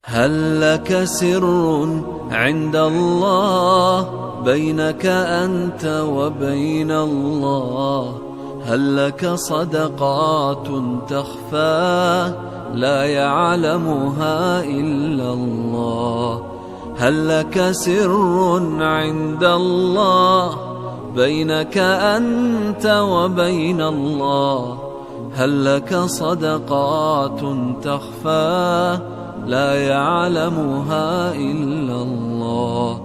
هل لك سر عند الله بينك أنت وبين الله؟ هل لك صدقات تخفى لا يعلمها إلا الله؟ هل لك سر عند الله بينك أنت وبين الله؟ هل لك صدقات تخفى لا يعلمها إلا الله؟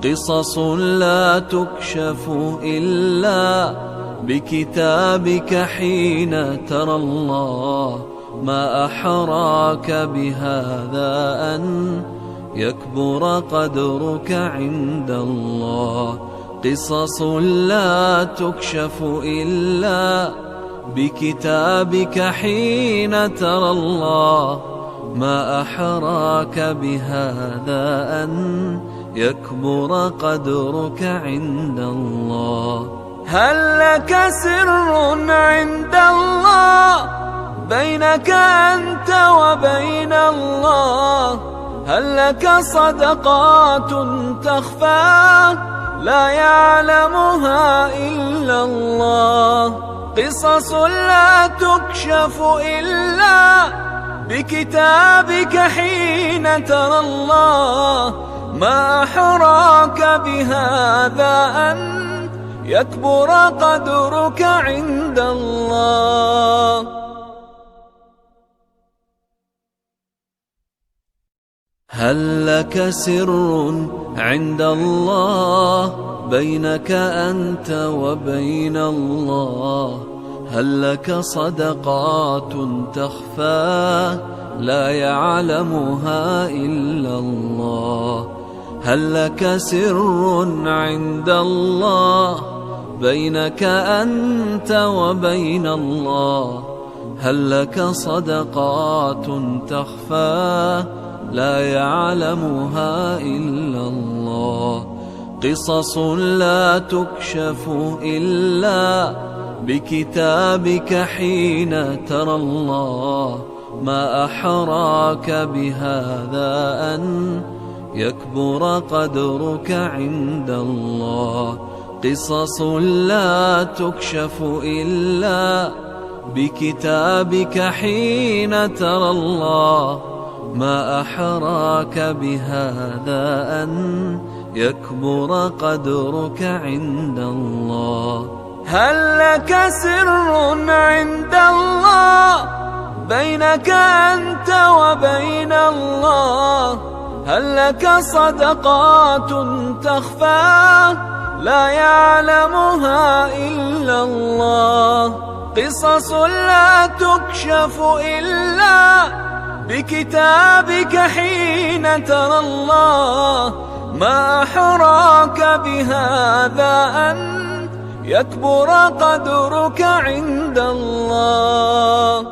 قصص لا تكشف إلا بكتابك حين ترى الله. ما أحراك بهذا أن يكبر قدرك عند الله. قصص لا تكشف إلا بكتابك حين ترى الله. ما أحراك بهذا أن يكبر قدرك عند الله. هل لك سر عند الله بينك أنت وبين الله؟ هل لك صدقات تخفى لا يعلمها إلا الله؟ قصص لا تكشف إلا بكتابك حين ترى الله. ما أحراك بهذا أن يكبر قدرك عند الله. هل لك سر عند الله بينك أنت وبين الله؟ هل لك صدقات تخفى لا يعلمها إلا الله؟ هل لك سر عند الله بينك أنت وبين الله؟ هل لك صدقات تخفى لا يعلمها إلا الله؟ قصص لا تكشف إلا بكتابك حين ترى الله. ما أحراك بهذا أن يكبر قدرك عند الله. قصص لا تكشف إلا بكتابك حين ترى الله. ما أحراك بهذا أن يكبر قدرك عند الله. هل لك سر عند الله بينك أنت وبين الله؟ هل لك صدقات تخفى لا يعلمها إلا الله؟ قصص لا تكشف إلا بكتابك حين ترى الله. ما أحراك بهذا أن يكبر قدرك عند الله.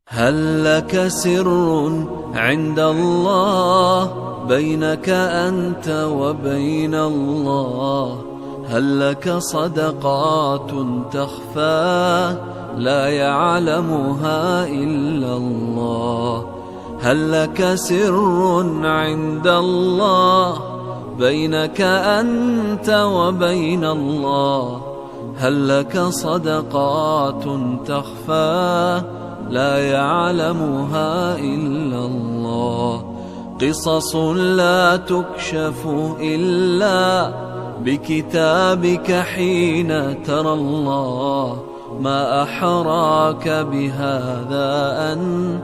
هل لك سر عند الله بينك أنت وبين الله؟ هل لك صدقات تخفى لا يعلمها إلا الله؟ هل لك سر عند الله بينك أنت وبين الله؟ هل لك صدقات تخفى لا يعلمها إلا الله؟ قصص لا تكشف إلا بكتابك حين ترى الله. ما أحراك بهذا أن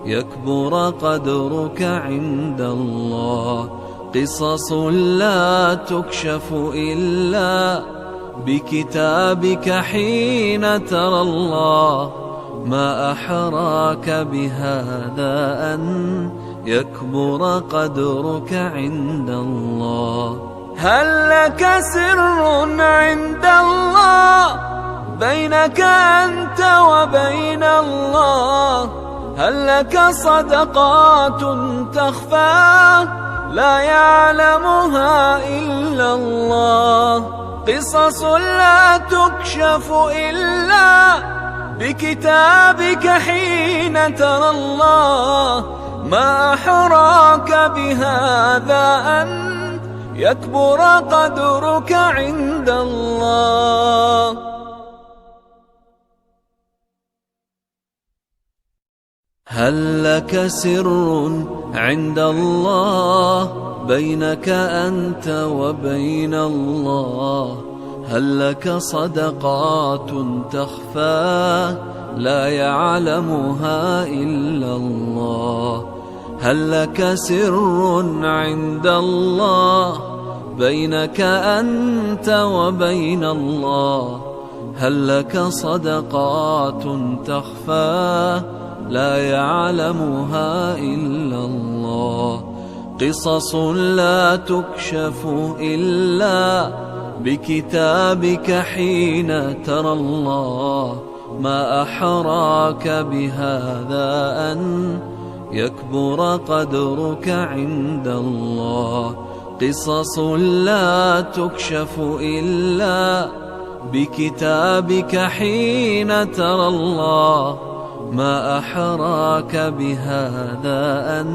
يكبر قدرك عند الله. قصص لا تكشف إلا بكتابك حين ترى الله. ما أحراك بهذا أن يكبر قدرك عند الله. هل لك سر عند الله بينك أنت وبين الله؟ هل لك صدقات تخفى لا يعلمها إلا الله؟ قصص لا تكشف إلا بكتابك حين ترى الله ما أحراك بهذا أن يكبر قدرك عند الله. هل لك سر عند الله بينك أنت وبين الله؟ هل لك صدقات تخفى لا يعلمها إلا الله؟ هل لك سر عند الله بينك أنت وبين الله؟ هل لك صدقات تخفى لا يعلمها إلا الله؟ قصص لا تكشف إلا بكتابك حين ترى الله ما أحراك بهذا أن يكبر قدرك عند الله. قصص لا تكشف إلا بكتابك حين ترى الله ما أحراك بهذا أن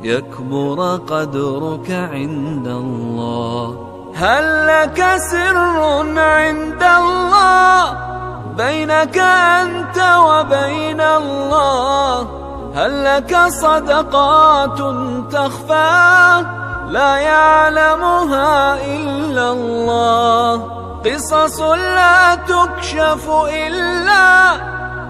يكبر قدرك عند الله. هل لك سر عند الله بينك أنت وبين الله؟ هل لك صدقات تخفى لا يعلمها إلا الله؟ قصص لا تكشف إلا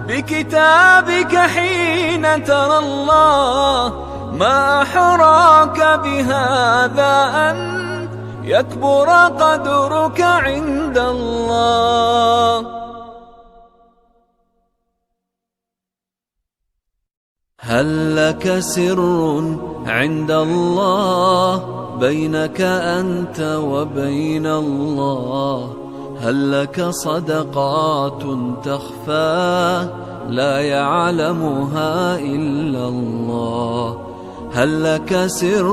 بكتابك حين ترى الله ما أحراك بهذا أن يكبر قدرك عند الله. هل لك سر عند الله بينك أنت وبين الله؟ هل لك صدقات تخفى لا يعلمها إلا الله؟ هل لك سر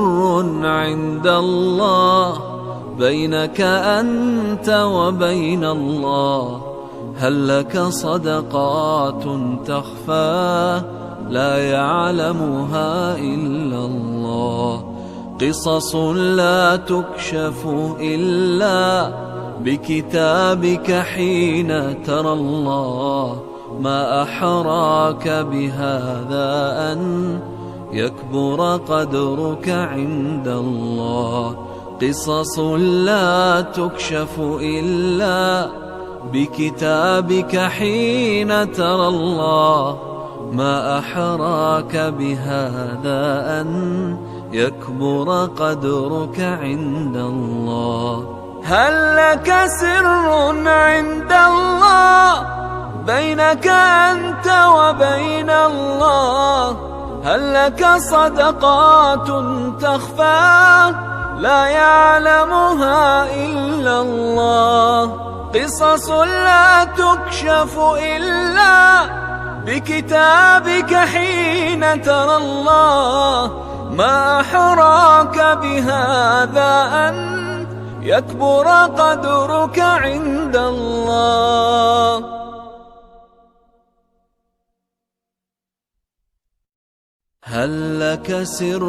عند الله بينك أنت وبين الله؟ هل لك صدقات تخفى لا يعلمها إلا الله؟ قصص لا تكشف إلا بكتابك حين ترى الله ما أحراك بهذا أن يكبر قدرك عند الله. قصص لا تكشف إلا بكتابك حين ترى الله ما أحراك بهذا أن يكبر قدرك عند الله. هل لك سر عند الله بينك أنت وبين الله؟ هل لك صدقات تخفى لا يعلمها إلا الله؟ قصص لا تكشف إلا بكتابك حين ترى الله ما أحراك بهذا أن يكبر قدرك عند الله. هل لك سر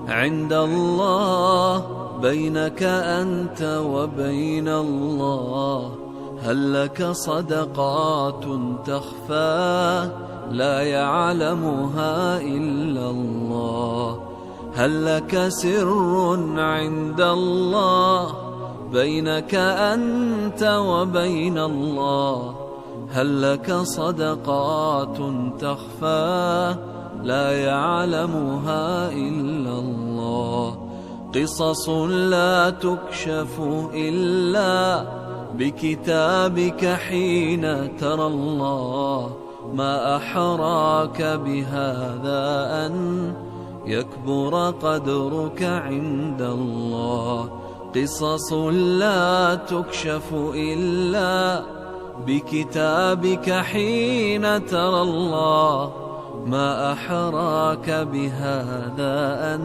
عند الله بينك أنت وبين الله؟ هل لك صدقات تخفى لا يعلمها إلا الله؟ هل لك سر عند الله بينك أنت وبين الله؟ هل لك صدقات تخفى لا يعلمها إلا الله؟ قصص لا تكشف إلا بكتابك حين ترى الله ما أحراك بهذا أن يكبر قدرك عند الله. قصص لا تكشف إلا بكتابك حين ترى الله ما أحراك بهذا أن